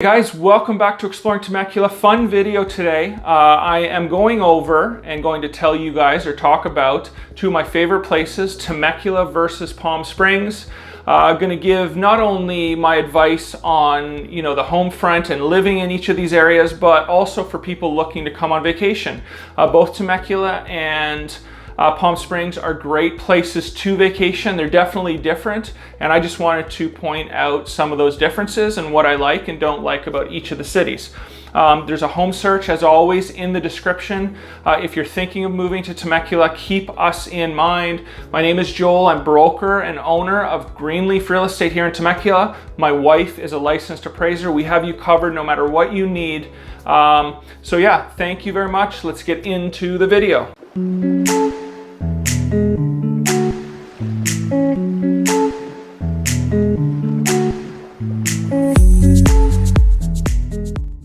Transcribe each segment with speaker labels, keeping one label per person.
Speaker 1: Hey guys, welcome back to Exploring Temecula. Fun video today. I am going over and going to tell you guys or talk about two of my favorite places, Temecula versus Palm Springs. I'm going to give not only my advice on, the home front and living in each of these areas, but also for people looking to come on vacation. Both Temecula and Palm Springs are great places to vacation. They're definitely different, and I just wanted to point out some of those differences and what I like and don't like about each of the cities. There's a home search, as always, in the description. If you're thinking of moving to Temecula, keep us in mind. My name is Joel. I'm broker and owner of Greenleaf Real Estate here in Temecula. My wife is a licensed appraiser. We have you covered no matter what you need. So yeah, thank you very much. Let's get into the video.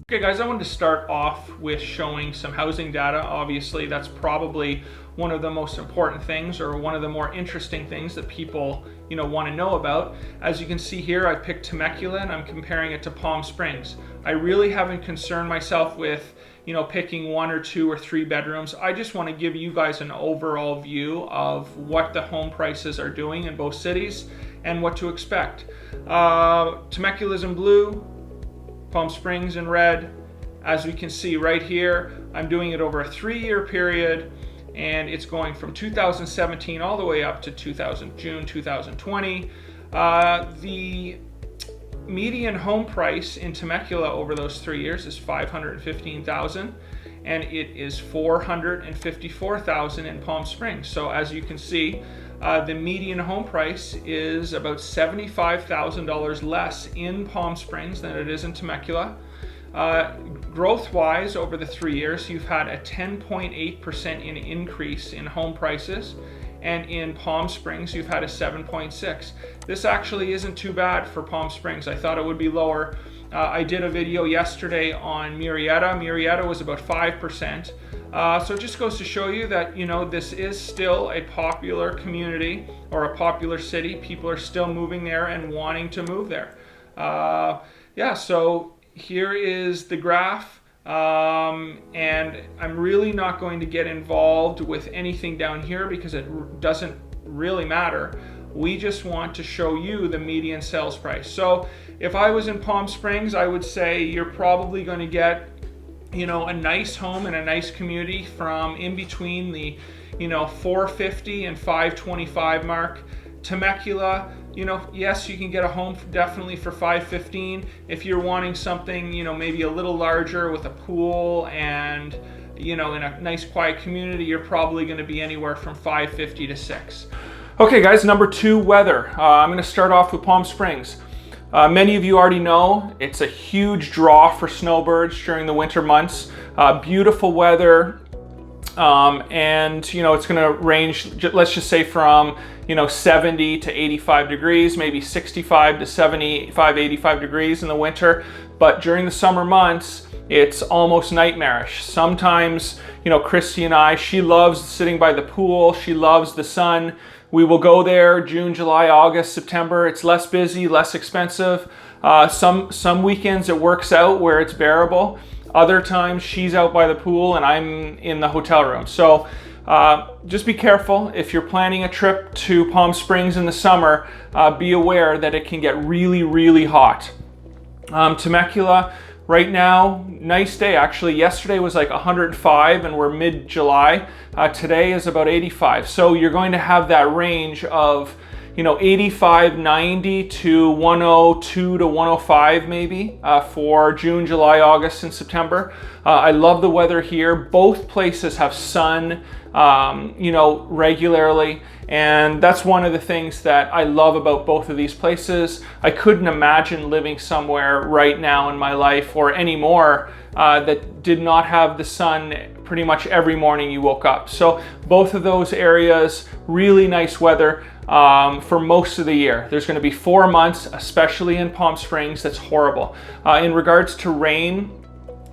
Speaker 1: Okay guys, I wanted to start off with showing some housing data. Obviously, that's probably one of the most important things, or one of the more interesting things that people want to know about. As you can see here, I picked Temecula and I'm comparing it to Palm Springs. I really haven't concerned myself with picking 1 or 2 or 3 bedrooms. I just want to give you guys an overall view of what the home prices are doing in both cities and what to expect. Temecula's in blue, Palm Springs in red. As we can see right here, I'm doing it over a 3-year period, and it's going from 2017 all the way up to June 2020. The median home price in Temecula over those 3 years is $515,000, and it is $454,000 in Palm Springs. So as you can see, the median home price is about $75,000 less in Palm Springs than it is in Temecula. Growth-wise, over the 3 years, you've had a 10.8% increase in home prices, and in Palm Springs, you've had a 7.6%. This actually isn't too bad for Palm Springs. I thought it would be lower. I did a video yesterday on Murrieta. Murrieta was about 5%. So it just goes to show you that, this is still a popular community or a popular city. People are still moving there and wanting to move there. Yeah, so here is the graph. And I'm really not going to get involved with anything down here because it doesn't really matter. We just want to show you the median sales price. So if I was in Palm Springs, I would say you're probably going to get a nice home and a nice community from in between the $450 and $525 mark. Temecula, yes, you can get a home definitely for $515. If you're wanting something maybe a little larger with a pool and in a nice quiet community, you're probably going to be anywhere from $550 to $600. Okay guys, number 2, weather. I'm going to start off with Palm Springs. Many of you already know it's a huge draw for snowbirds during the winter months. Beautiful weather, and it's going to range, let's just say from 70 to 85 degrees, maybe 65 to 75, 85 degrees in the winter. But during the summer months, it's almost nightmarish. Sometimes, Christy and I, she loves sitting by the pool. She loves the sun. We will go there June, July, August, September. It's less busy, less expensive. Some weekends it works out where it's bearable. Other times she's out by the pool and I'm in the hotel room. So just be careful. If you're planning a trip to Palm Springs in the summer, be aware that it can get really, really hot. Temecula, right now, nice day. Actually, yesterday was like 105 and we're mid-July. Today is about 85. So you're going to have that range of 85, 90 to 102 to 105 maybe for June, July, August, and September. I love the weather here. Both places have sun, regularly. And that's one of the things that I love about both of these places. I couldn't imagine living somewhere right now in my life or anymore that did not have the sun pretty much every morning you woke up. So both of those areas, really nice weather for most of the year. There's going to be 4 months, especially in Palm Springs, that's horrible. In regards to rain,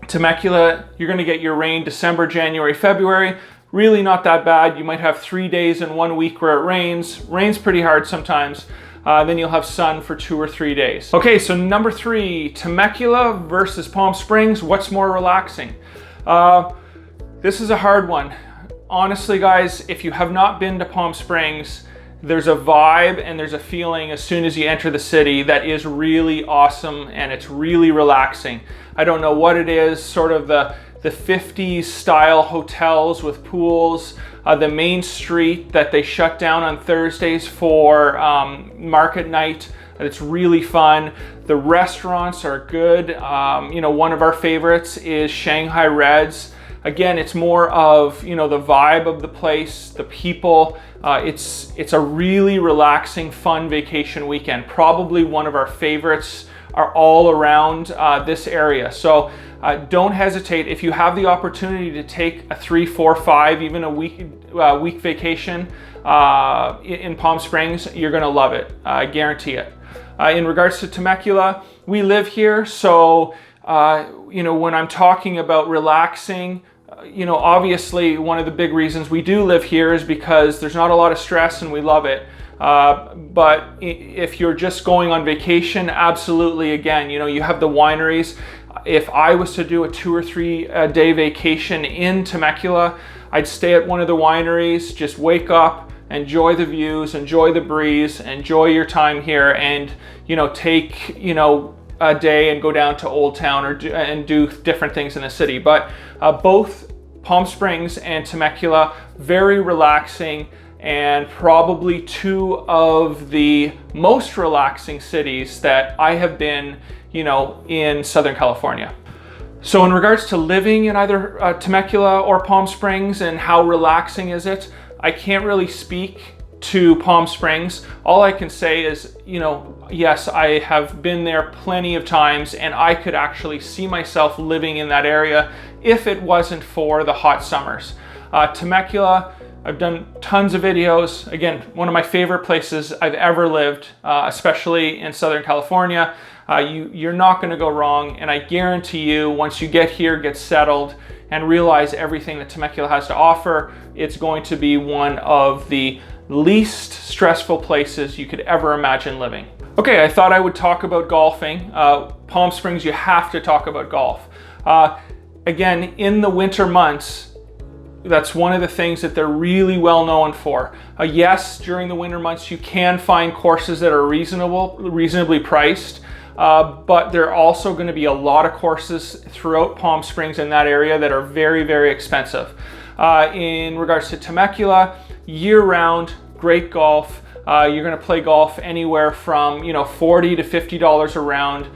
Speaker 1: Temecula, you're going to get your rain December, January, February. Really not that bad. You might have 3 days in 1 week where it rains. Rains pretty hard sometimes. Then you'll have sun for 2 or 3 days. Okay, so number 3, Temecula versus Palm Springs. What's more relaxing? This is a hard one. Honestly, guys, if you have not been to Palm Springs, there's a vibe and there's a feeling as soon as you enter the city that is really awesome, and it's really relaxing. I don't know what it is, sort of the 50s style hotels with pools, the main street that they shut down on Thursdays for market night. It's really fun. The restaurants are good. One of our favorites is Shanghai Reds. Again, it's more of, the vibe of the place, the people. It's a really relaxing, fun vacation weekend. Probably one of our favorites are all around this area. So don't hesitate. If you have the opportunity to take a 3, 4, 5, even a week vacation in Palm Springs, you're gonna love it. I guarantee it. In regards to Temecula, we live here, so when I'm talking about relaxing, obviously one of the big reasons we do live here is because there's not a lot of stress and we love it. But if you're just going on vacation, absolutely, again, you have the wineries. If I was to do a 2 or 3 day vacation in Temecula, I'd stay at one of the wineries, just wake up, enjoy the views, enjoy the breeze, enjoy your time here, and take a day and go down to Old Town and do different things in the city. But both Palm Springs and Temecula, very relaxing, and probably 2 of the most relaxing cities that I have been, in Southern California. So in regards to living in either Temecula or Palm Springs and how relaxing is it, I can't really speak to Palm Springs. All I can say is, yes, I have been there plenty of times, and I could actually see myself living in that area if it wasn't for the hot summers. Temecula, I've done tons of videos. Again, one of my favorite places I've ever lived, especially in Southern California. You're not going to go wrong, and I guarantee you, once you get here, get settled, and realize everything that Temecula has to offer, it's going to be one of the least stressful places you could ever imagine living. Okay, I thought I would talk about golfing. Palm Springs, you have to talk about golf. Again, in the winter months, that's one of the things that they're really well known for. Yes, during the winter months, you can find courses that are reasonably priced, but there are also going to be a lot of courses throughout Palm Springs in that area that are very, very expensive. In regards to Temecula, year-round, great golf. You're going to play golf anywhere from $40 to $50 a round.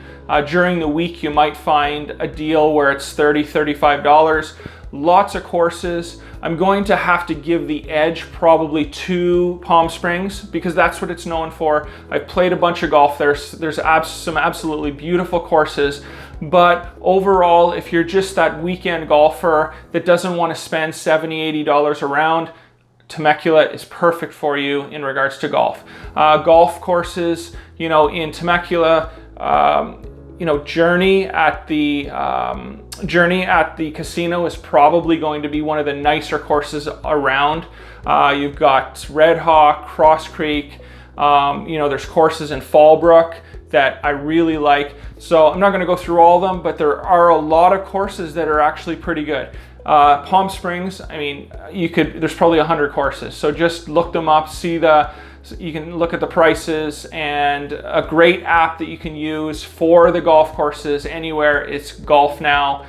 Speaker 1: During the week, you might find a deal where it's $30, $35. Lots of courses. I'm going to have to give the edge probably to Palm Springs because that's what it's known for. I've played a bunch of golf there. There's some absolutely beautiful courses. But overall, if you're just that weekend golfer that doesn't want to spend $70, $80 a round, Temecula is perfect for you in regards to golf. Golf courses, in Temecula, Journey at the casino is probably going to be one of the nicer courses around. You've got Red Hawk, Cross Creek. There's courses in Fallbrook that I really like. So I'm not going to go through all of them, but there are a lot of courses that are actually pretty good. Palm Springs, there's probably 100 courses. So just look them up, you can look at the prices, and a great app that you can use for the golf courses anywhere, it's Golf Now.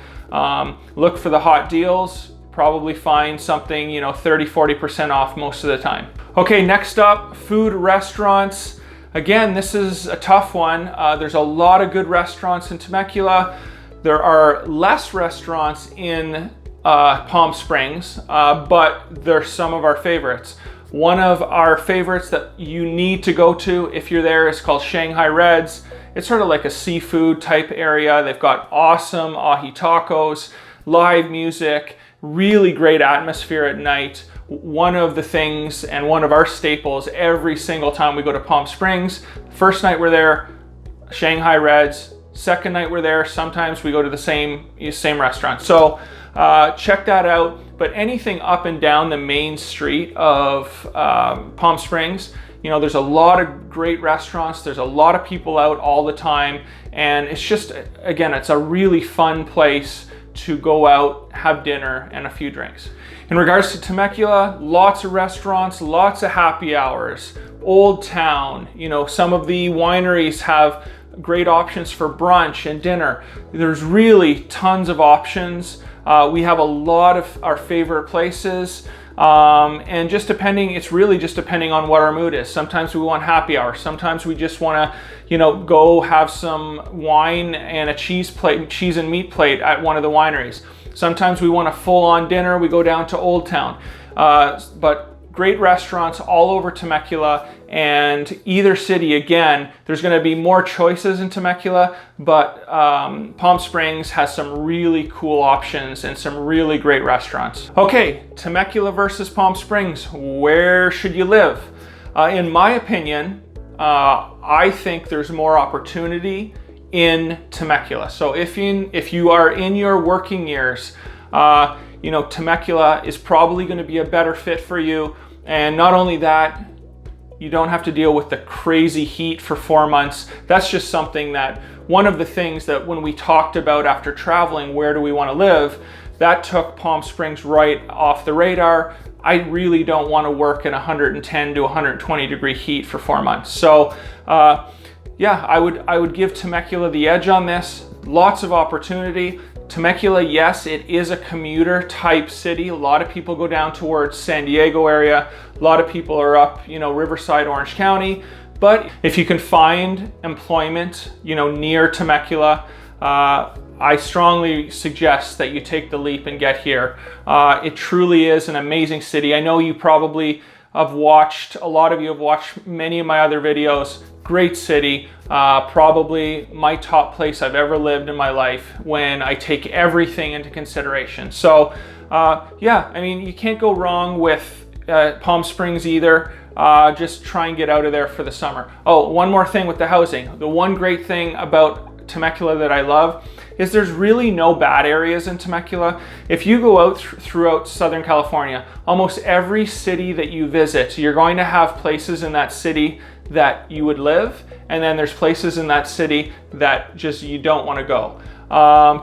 Speaker 1: Look for the hot deals, probably find something, 30, 40% off most of the time. Okay, next up, food, restaurants. Again, this is a tough one. There's a lot of good restaurants in Temecula. There are less restaurants in Palm Springs, but they're some of our favorites. One of our favorites that you need to go to if you're there is called Shanghai Reds. It's sort of like a seafood type area. They've got awesome ahi tacos, live music, really great atmosphere at night. One of the things and one of our staples every single time we go to Palm Springs, first night we're there, Shanghai Reds. Second night we're there, sometimes we go to the same restaurant. So check that out. But anything up and down the main street of Palm Springs, You know, there's a lot of great restaurants, there's a lot of people out all the time, and it's just, again, it's a really fun place to go out, have dinner, and a few drinks. In regards to Temecula, lots of restaurants, lots of happy hours, old town. You know, some of the wineries have great options for brunch and dinner. There's really tons of options. We have a lot of our favorite places. And just depending, it's really just depending on what our mood is. Sometimes we want happy hour. Sometimes we just want to, you know, go have some wine and a cheese and meat plate at one of the wineries. Sometimes we want a full-on dinner. We go down to Old Town. But great restaurants all over Temecula, and either city, again, there's going to be more choices in Temecula, but Palm Springs has some really cool options and some really great restaurants. Okay, Temecula versus Palm Springs, where should you live? In my opinion, I think there's more opportunity in Temecula. So if you are in your working years, you know, Temecula is probably going to be a better fit for you. And not only that, you don't have to deal with the crazy heat for 4 months. That's just something that, one of the things that when we talked about after traveling, where do we want to live, that took Palm Springs right off the radar. I really don't want to work in 110 to 120 degree heat for 4 months. So yeah, I would give Temecula the edge on this. Lots of opportunity. Temecula, yes, it is a commuter type city. A lot of people go down towards San Diego area. A lot of people are up, you know, Riverside, Orange County. But if you can find employment, you know, near Temecula, I strongly suggest that you take the leap and get here. It truly is an amazing city. I know you probably have watched, a lot of you have watched many of my other videos. Great city, probably my top place I've ever lived in my life when I take everything into consideration. So yeah, I mean, you can't go wrong with Palm Springs either. Just try and get out of there for the summer. Oh, one more thing with the housing. The one great thing about Temecula that I love is there's really no bad areas in Temecula. If you go out throughout Southern California, almost every city that you visit, you're going to have places in that city that you would live, and then there's places in that city that just you don't want to go.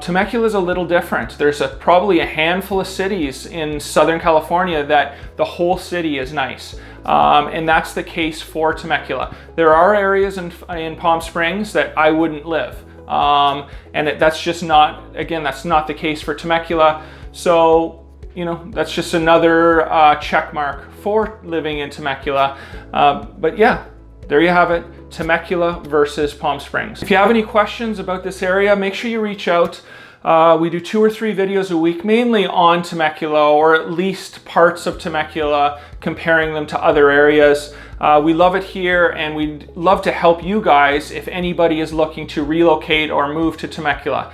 Speaker 1: Temecula is a little different. There's probably a handful of cities in Southern California that the whole city is nice. And that's the case for Temecula. There are areas in Palm Springs that I wouldn't live. That's just not, again, that's not the case for Temecula. So, you know, that's just another check mark for living in Temecula. But yeah, there you have it, Temecula versus Palm Springs. If you have any questions about this area, make sure you reach out. We do 2 or 3 videos a week, mainly on Temecula, or at least parts of Temecula, comparing them to other areas. We love it here, and we'd love to help you guys if anybody is looking to relocate or move to Temecula.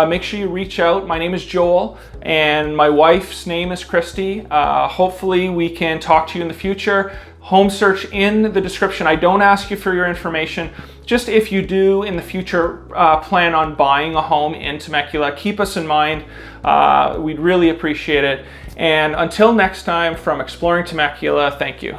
Speaker 1: Make sure you reach out. My name is Joel, and my wife's name is Christy. Hopefully we can talk to you in the future. Home search in the description. I don't ask you for your information. Just if you do in the future plan on buying a home in Temecula, keep us in mind. We'd really appreciate it. And until next time, from Exploring Temecula, thank you.